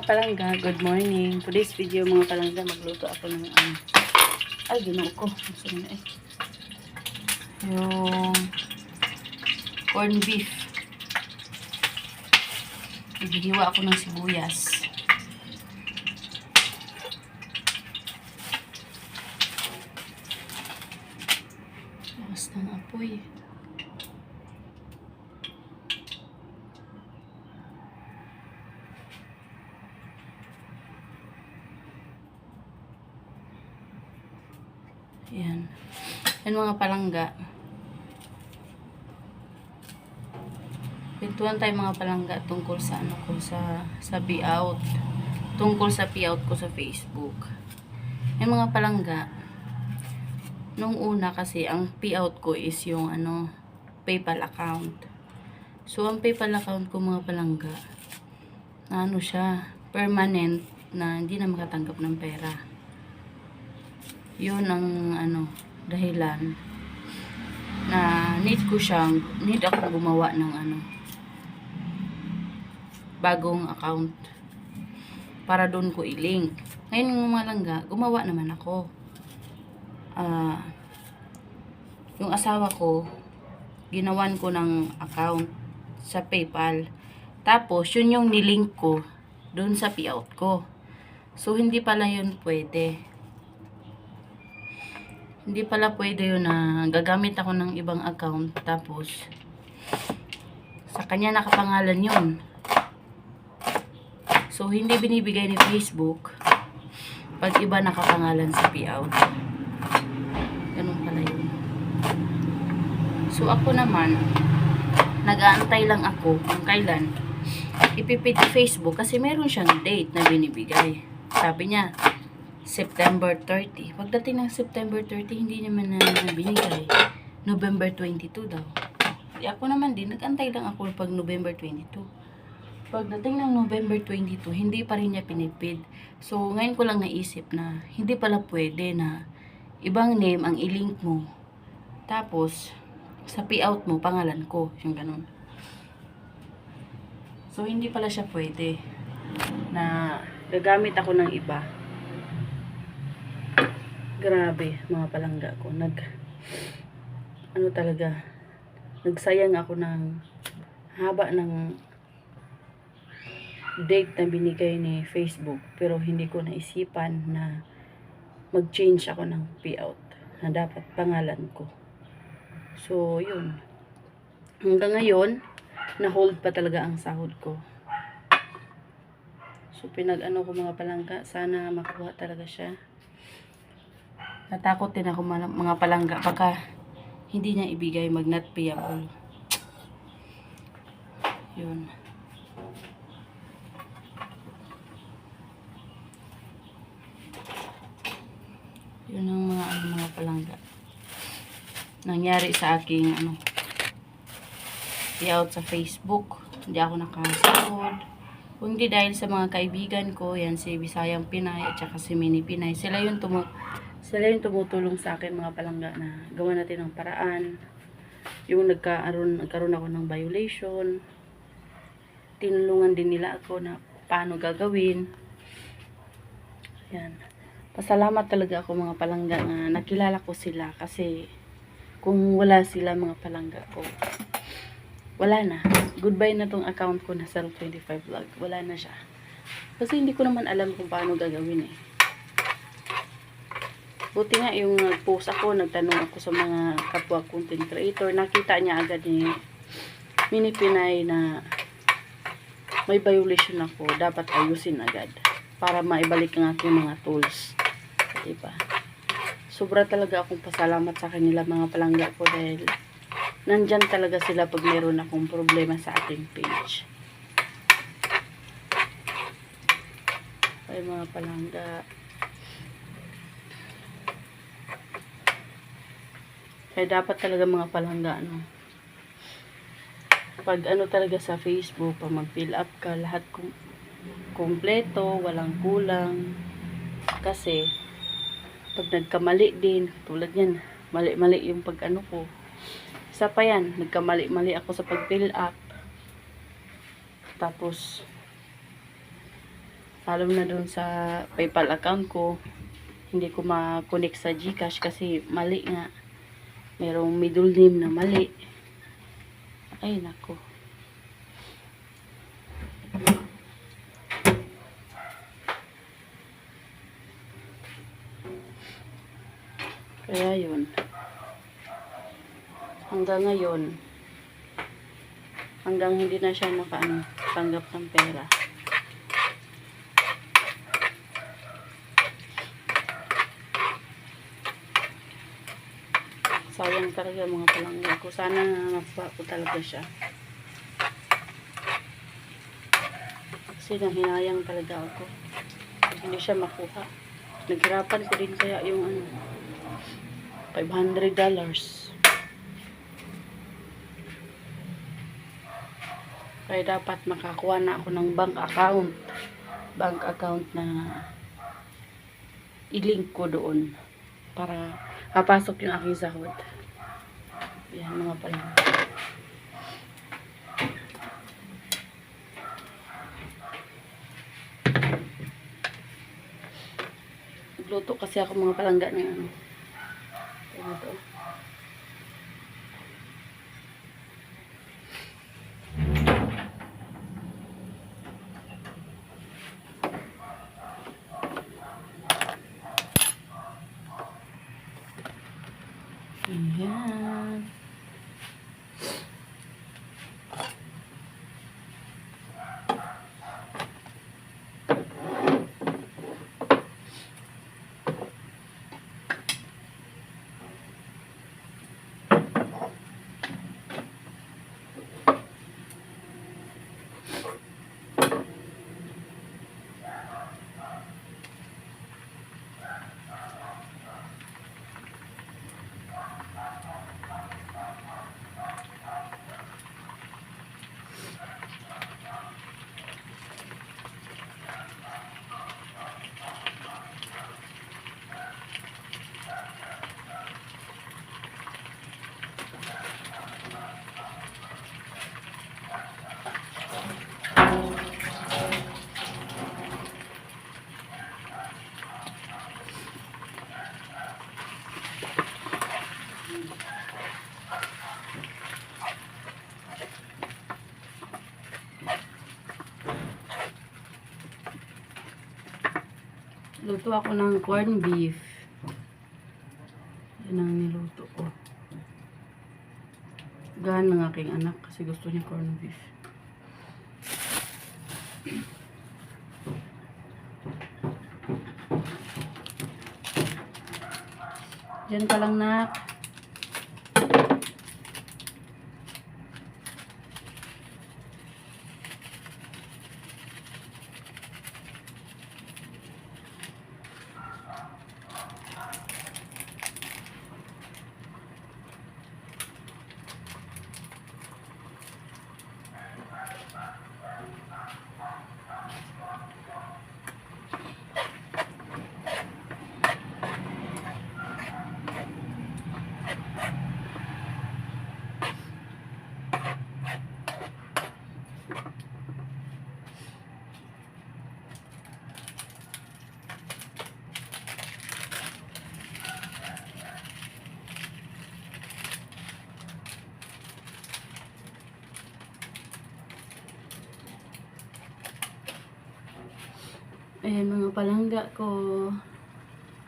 palangga, good morning. Today's video mga palangga, magluto ako ng ay, ginoo ko. Masama na yung corned beef. Igihiwa ako ng sibuyas. Lakas ng apoy. Ayan. Yan mga palangga. Pintuan tayo mga palangga tungkol sa ano ko, sa payout. Tungkol sa payout ko sa Facebook. Yan mga palangga. Nung una kasi, ang payout ko is yung PayPal account. So, ang PayPal account ko mga palangga, ano siya, permanent na hindi na makatanggap ng pera. Yun ang dahilan na need akong gumawa ng bagong account para doon ko i-link. Ngayon mga palangga, gumawa naman ako. Yung asawa ko, ginawan ko ng account sa PayPal. Tapos, yun yung nilink ko doon sa payout ko. So, hindi pala yun pwede. Hindi pala pwede yun na gagamit ako ng ibang account. Tapos, sa kanya nakapangalan yun. So, hindi binibigay ni Facebook pag iba nakapangalan sa payout. Ganun pala yun. So, ako naman, nag-aantay lang ako kung kailan ipipid Facebook kasi meron siyang date na binibigay. Sabi niya, September 30. Pagdating ng September 30, hindi naman na binigay. November 22 daw. Di ako naman din, nag-antay lang ako pag November 22. Pagdating ng November 22, hindi pa rin niya pinipid. So, ngayon ko lang naisip na hindi pala pwede na ibang name ang i-link mo. Tapos, sa payout mo, pangalan ko. Yung ganun. So, hindi pala siya pwede na gagamit ako ng iba. Grabe, mga palangga ko. Nagsayang ako ng haba ng date na binigay ni Facebook. Pero hindi ko naisipan na mag-change ako ng payout na dapat pangalan ko. So, yun. Hanggang ngayon, na-hold pa talaga ang sahod ko. So, pinag-ano ko mga palangga. Sana makuha talaga siya. Natakot din ako mga palangga baka hindi niya ibigay mag-not payable. Yun. Yun ang mga palangga. Nangyari sa aking payout sa Facebook. Hindi ako nakasahod. Kung hindi dahil sa mga kaibigan ko, yan si Bisayang Pinay at saka si Mini Pinay. Sila yung tumutulong sa akin mga palangga na gawa natin ng paraan. Yung nagkaroon ako ng violation. Tinulungan din nila ako na paano gagawin. Yan. Pasalamat talaga ako mga palangga na nakilala ko sila kasi kung wala sila mga palangga ko, wala na. Goodbye na tong account ko na Self25 Vlog. Wala na siya. Kasi hindi ko naman alam kung paano gagawin eh. Buti nga yung nag-post ako, nagtanong ako sa mga kapwa content creator, nakita niya agad ni Mini Pinay na may violation ako, dapat ayusin agad para maibalik ang aking mga tools. Diba? Sobra talaga akong pasalamat sa kanila mga palangga ko dahil nandyan talaga sila pag meron akong problema sa ating page. Ay mga palangga. Kaya dapat talaga mga palangga, pag talaga sa Facebook, pag mag-fill up ka, lahat kumpleto, walang kulang. Kasi, pag nagkamali din, tulad yan, mali-mali yung ko. Isa pa yan, nagkamali-mali ako sa pag-fill up. Tapos, Lalo na dun sa PayPal account ko. Hindi ko ma-connect sa GCash kasi mali nga. Merong middle name na mali. Ay, nako. Kaya yun. Hanggang ngayon, hanggang hindi na siya tanggap ng pera. Sayang talaga mga palangga ko. Sana makuha ko talaga siya. Kasi nanghinayang talaga ako. Hindi siya makuha. Naghirapan ko din kaya yung $500. Kaya dapat makakuha na ako ng bank account. Bank account na i-link ko doon para papasok yung aking sahod. Yan mga palangga. Nagluto kasi ako mga palangga ng ito. Ayan. Luto ako ng corn beef. Yan ang niluto ko. Gaan ng aking anak kasi gusto niya corn beef. Diyan ka lang, nak. Ayan mga palangga ko.